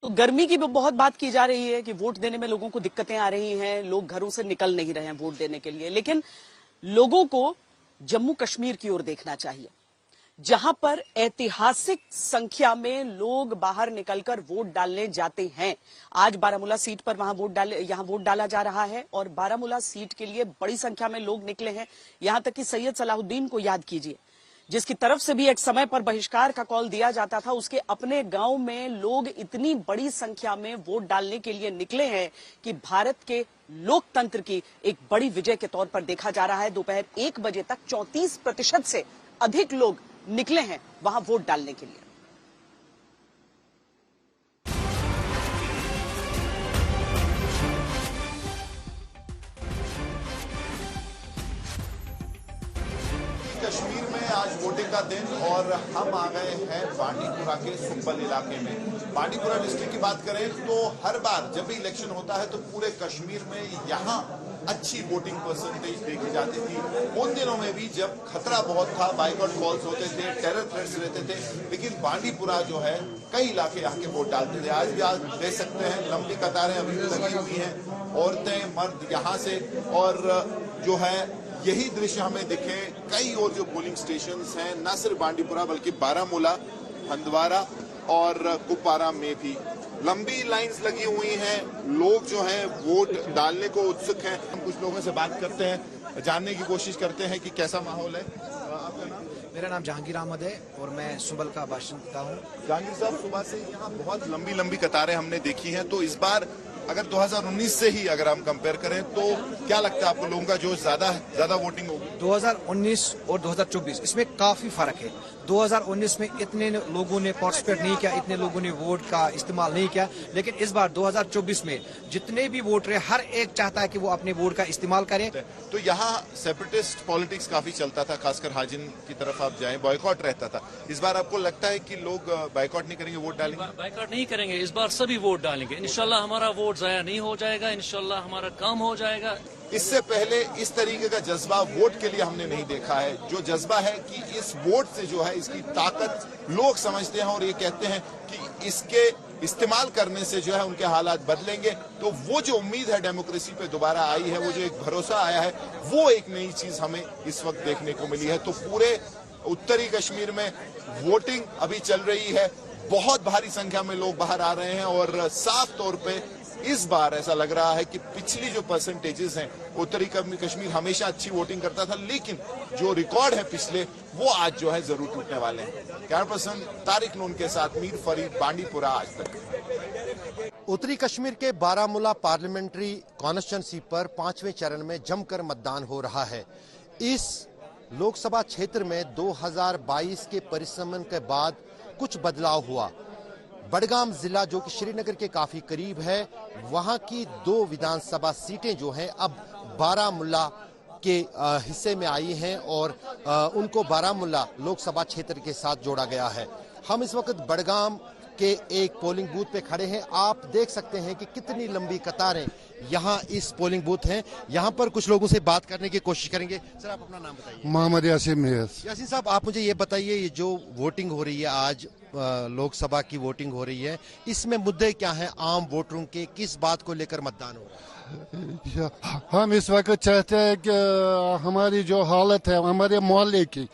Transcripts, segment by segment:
तो गर्मी की भी बहुत बात की जा रही है कि वोट देने में लोगों को दिक्कतें आ रही हैं, लोग घरों से निकल नहीं रहे हैं वोट देने के लिए। लेकिन लोगों को जम्मू कश्मीर की ओर देखना चाहिए, जहां पर ऐतिहासिक संख्या में लोग बाहर निकलकर वोट डालने जाते हैं। आज बारामूला सीट पर यहां वोट डाला जा रहा है और बारामूला सीट के लिए बड़ी संख्या में लोग निकले हैं। यहां तक कि सैयद सलाहुद्दीन को याद कीजिए, जिसकी तरफ से भी एक समय पर बहिष्कार का कॉल दिया जाता था, उसके अपने गांव में लोग इतनी बड़ी संख्या में वोट डालने के लिए निकले हैं कि भारत के लोकतंत्र की एक बड़ी विजय के तौर पर देखा जा रहा है। दोपहर 1 बजे तक 34% से अधिक लोग निकले हैं वहां वोट डालने के लिए। कश्मीर में आज वोटिंग का दिन और हम आ गए हैं बांडीपुरा के सुब्बल इलाके में। बांडीपुरा डिस्ट्रिक्ट की बात करें तो हर बार जब भी इलेक्शन होता है तो पूरे कश्मीर में यहाँ अच्छी वोटिंग परसेंटेज देखी जाती थी। उन दिनों में भी जब खतरा बहुत था, बाइकआउट कॉल्स होते थे, टेरर थ्रेट्स रहते थे, लेकिन बांडीपुरा जो है कई इलाके यहाँ के वोट डालते थे। आज भी आप देख सकते हैं लंबी कतारें अभी लगी हुई हैं, औरतें मर्द यहाँ से, और जो है यही दृश्य हमें दिखे कई और जो पोलिंग स्टेशंस हैं, न सिर्फ बांडीपुरा बल्कि बारामूला, हंदवारा और कुपवारा में भी लंबी लाइंस लगी हुई हैं। लोग जो हैं वोट डालने को उत्सुक हैं। हम कुछ लोगों से बात करते हैं, जानने की कोशिश करते हैं कि कैसा माहौल है। आपका नाम? मेरा नाम जहांगीर अहमद है और मैं सुबल का बाशिंदा हूँ। जहांगीर साहब, सुबह से यहाँ बहुत लंबी लंबी कतारें हमने देखी हैं, तो इस बार अगर 2019 से ही अगर हम कंपेयर करें तो क्या लगता है आपको, लोगों का जो ज्यादा वोटिंग होगी? 2019 और 2024 इसमें काफी फर्क है। 2019 में इतने लोगों ने पार्टिसिपेट नहीं किया, इतने लोगों ने वोट का इस्तेमाल नहीं किया, लेकिन इस बार 2024 में जितने भी वोटर हैं हर एक चाहता है कि वो अपने वोट का इस्तेमाल करें। तो यहाँ सेपरेटिस्ट पॉलिटिक्स काफी चलता था, खासकर हाजिन की तरफ आप जाएं, बॉयकॉट रहता था। इस बार आपको लगता है कि लोग बॉयकॉट नहीं करेंगे, वोट डालेंगे? बॉयकॉट नहीं करेंगे, इस बार सभी वोट डालेंगे। इंशाल्लाह हमारा वोट जाया नहीं हो जाएगा, इंशाल्लाह हमारा काम हो जाएगा। इससे पहले इस तरीके का जज्बा वोट के लिए हमने नहीं देखा है। जो जज्बा है कि इस वोट से जो है इसकी ताकत लोग समझते हैं और ये कहते हैं कि इसके इस्तेमाल करने से जो है उनके हालात बदलेंगे। तो वो जो उम्मीद है डेमोक्रेसी पे दोबारा आई है, वो जो एक भरोसा आया है, वो एक नई चीज हमें इस वक्त देखने को मिली है। तो पूरे उत्तरी कश्मीर में वोटिंग अभी चल रही है, बहुत भारी संख्या में लोग बाहर आ रहे हैं और साफ तौर पे इस बार ऐसा लग रहा है कि पिछली जो परसेंटेजेस हैं, उत्तरी कश्मीर हमेशा अच्छी वोटिंग करता था, लेकिन जो रिकॉर्ड है पिछले, वो आज जो है जरूर टूटने वाले हैं। कैमरा पर्सन तारिक नून के साथ मीर फरीद, बांडीपुरा, आज तक। उत्तरी कश्मीर के बारामूला पार्लियामेंट्री कॉन्स्टिट्यूंसी पर 5वें चरण में जमकर मतदान हो रहा है। इस लोकसभा क्षेत्र में 2022 के परिसमन के बाद कुछ बदलाव हुआ। बडगाम जिला जो कि श्रीनगर के काफी करीब है, वहां की 2 विधानसभा सीटें जो हैं अब बारामूला के हिस्से में आई हैं और उनको बारामूला लोकसभा क्षेत्र के साथ जोड़ा गया है। हम इस वक्त बडगाम के एक पोलिंग बूथ पे खड़े हैं। आप देख सकते हैं कि कितनी लंबी कतारें यहाँ इस पोलिंग बूथ हैं। यहाँ पर कुछ लोगों से बात करने की कोशिश करेंगे। सर, आप अपना नाम बताइए। मोहम्मद यासीन। यासीन साहब, आप मुझे ये बताइए, ये जो वोटिंग हो रही है आज, लोकसभा की वोटिंग हो रही है, इसमें मुद्दे क्या हैं आम वोटरों के, किस बात को लेकर मतदान हो रहा है? हम इस वक्त चाहते हैं कि हमारी जो हालत है हमारे मोहल्ले की,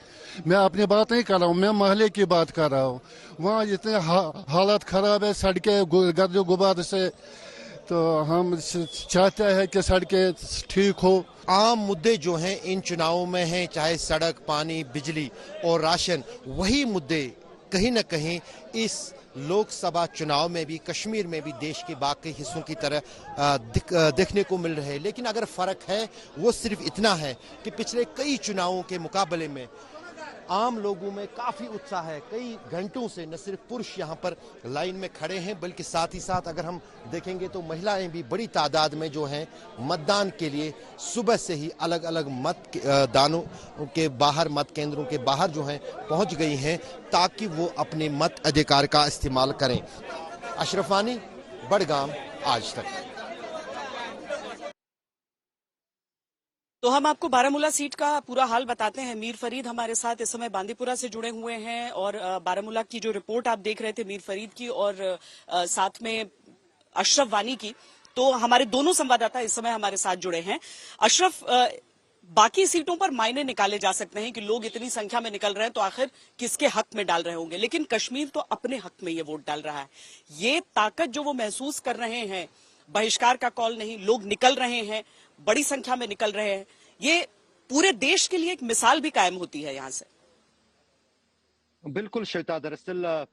मैं अपनी बात नहीं कर रहा हूँ, मैं मोहल्ले की बात कर रहा हूँ, वहाँ इतने हालत खराब है, सड़कें गर्द गुबार से, तो हम चाहते हैं कि सड़कें ठीक हो। आम मुद्दे जो हैं इन चुनावों में हैं, चाहे सड़क, पानी, बिजली और राशन, वही मुद्दे कहीं न कहीं इस लोकसभा चुनाव में भी, कश्मीर में भी देश के बाकी हिस्सों की तरह देखने को मिल रहे हैं। लेकिन अगर फर्क है वो सिर्फ इतना है कि पिछले कई चुनावों के मुकाबले में आम लोगों में काफी उत्साह है। कई घंटों से न सिर्फ पुरुष यहाँ पर लाइन में खड़े हैं, बल्कि साथ ही साथ अगर हम देखेंगे तो महिलाएं भी बड़ी तादाद में जो हैं मतदान के लिए सुबह से ही अलग अलग मतदानों के बाहर, मत केंद्रों के बाहर जो हैं पहुंच गई हैं, ताकि वो अपने मत अधिकार का इस्तेमाल करें। अशरफ वानी, बडगाम, आज तक। तो हम आपको बारामूला सीट का पूरा हाल बताते हैं। मीर फरीद हमारे साथ इस समय बांदीपुरा से जुड़े हुए हैं और बारामूला की जो रिपोर्ट आप देख रहे थे मीर फरीद की और साथ में अशरफ वानी की, तो हमारे दोनों संवाददाता इस समय हमारे साथ जुड़े हैं। अशरफ, बाकी सीटों पर मायने निकाले जा सकते हैं कि लोग इतनी संख्या में निकल रहे हैं तो आखिर किसके हक में डाल रहे होंगे, लेकिन कश्मीर तो अपने हक में ये वोट डाल रहा है। ये ताकत जो वो महसूस कर रहे हैं, बहिष्कार का कॉल नहीं, लोग निकल रहे हैं, बड़ी संख्या में निकल रहे हैं, ये पूरे देश के लिए एक मिसाल भी कायम होती है यहां से। बिल्कुल श्वेता, दरअसल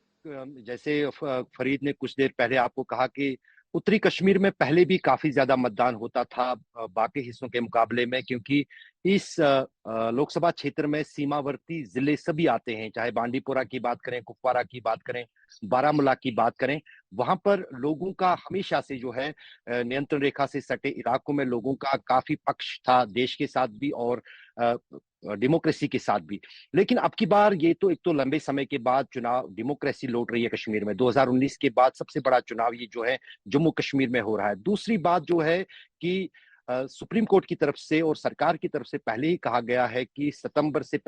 जैसे फरीद ने कुछ देर पहले आपको कहा कि उत्तरी कश्मीर में पहले भी काफी ज्यादा मतदान होता था बाकी हिस्सों के मुकाबले में, क्योंकि इस लोकसभा क्षेत्र में सीमावर्ती जिले सभी आते हैं, चाहे बांडीपुरा की बात करें, कुपवारा की बात करें, बारामूला की बात करें। वहां पर लोगों का हमेशा से जो है नियंत्रण रेखा से सटे इलाकों में लोगों का काफी पक्ष था, देश के साथ भी और डेमोक्रेसी के साथ भी। लेकिन अब की बार ये तो एक तो लंबे समय के बाद चुनाव डेमोक्रेसी लौट रही है कश्मीर में। 2019 के बाद सबसे बड़ा चुनाव ये जो है जम्मू कश्मीर में हो रहा है। दूसरी बात जो है कि सुप्रीम कोर्ट की तरफ से और सरकार की तरफ से पहले ही कहा गया है कि 30 सितंबर से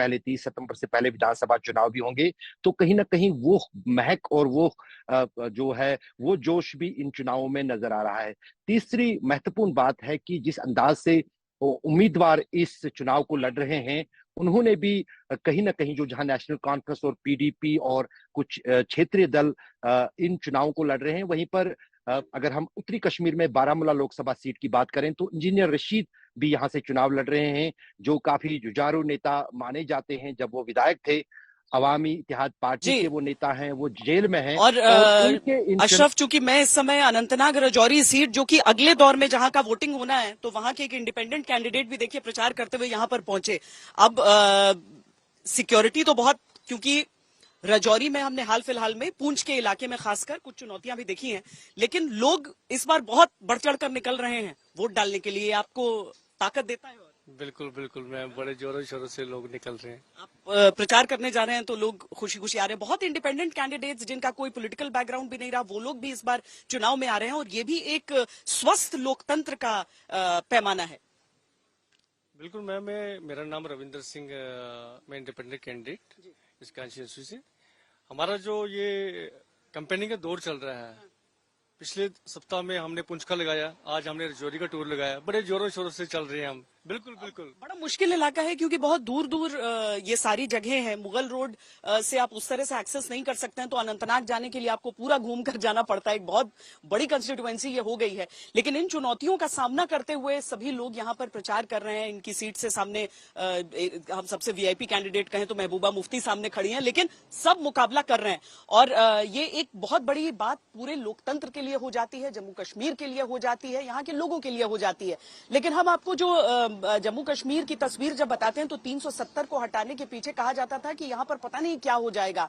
पहले विधानसभा चुनाव भी होंगे, तो कहीं ना कहीं वो महक और वो जो है वो जोश भी इन चुनावों में नजर आ रहा है। तीसरी महत्वपूर्ण बात है कि जिस अंदाज से उम्मीदवार इस चुनाव को लड़ रहे हैं, उन्होंने भी कहीं ना कहीं जो जहां नेशनल कॉन्फ्रेंस और पीडीपी और कुछ क्षेत्रीय दल इन चुनावों को लड़ रहे हैं, वहीं पर अगर हम उत्तरी कश्मीर में बारामूला लोकसभा सीट की बात करें तो इंजीनियर रशीद भी यहां से चुनाव लड़ रहे हैं, जो काफी जुझारू नेता माने जाते हैं। जब वो विधायक थे, अवामी इत्तेहाद पार्टी के वो नेता हैं, वो जेल में हैं। और अशरफ, चूंकि मैं इस समय अनंतनाग राजौरी सीट जो कि अगले दौर में जहां का वोटिंग होना है, तो वहां के एक इंडिपेंडेंट कैंडिडेट भी देखिए प्रचार करते हुए यहां पर पहुंचे। अब सिक्योरिटी तो बहुत, क्योंकि राजौरी में हमने हाल फिलहाल में पूंछ के इलाके में खासकर कुछ चुनौतियां भी देखी हैं, लेकिन लोग इस बार बहुत बढ़ चढ़ कर निकल रहे हैं वोट डालने के लिए। आपको ताकत देता है? बिल्कुल बिल्कुल, मैं बड़े जोरों शोरों से लोग निकल रहे हैं। आप प्रचार करने जा रहे हैं तो लोग खुशी खुशी आ रहे हैं। बहुत इंडिपेंडेंट कैंडिडेट्स जिनका कोई पॉलिटिकल बैकग्राउंड भी नहीं रहा, वो लोग भी इस बार चुनाव में आ रहे हैं, और ये भी एक स्वस्थ लोकतंत्र का पैमाना है। बिल्कुल, मेरा नाम रविंदर सिंह, मैं इंडिपेंडेंट कैंडिडेट इस कॉन्स्टिट्यूंसी से। हमारा जो ये कैंपेनिंग का दौर चल रहा है, पिछले सप्ताह में हमने पुंछ का लगाया, आज हमने राजौरी का टूर लगाया, बड़े जोरों शोरों से चल रहे हैं हम। बिल्कुल बिल्कुल, बड़ा मुश्किल इलाका है क्योंकि बहुत दूर दूर ये सारी जगह हैं। मुगल रोड से आप उस तरह से एक्सेस नहीं कर सकते हैं, तो अनंतनाग जाने के लिए आपको पूरा घूम कर जाना पड़ता है। एक बहुत बड़ी कंस्टिट्यूएंसी ये हो गई है, लेकिन इन चुनौतियों का सामना करते हुए सभी लोग यहाँ पर प्रचार कर रहे हैं। इनकी सीट से सामने हम सबसे वीआईपी कैंडिडेट कहें तो महबूबा मुफ्ती सामने खड़ी हैं, लेकिन सब मुकाबला कर रहे हैं। और ये एक बहुत बड़ी बात पूरे लोकतंत्र के लिए हो जाती है, जम्मू कश्मीर के लिए हो जाती है, यहाँ के लोगों के लिए हो जाती है। लेकिन हम आपको जो जम्मू कश्मीर की तस्वीर जब बताते हैं तो 370 को हटाने के पीछे कहा जाता था कि यहां पर पता नहीं क्या हो जाएगा,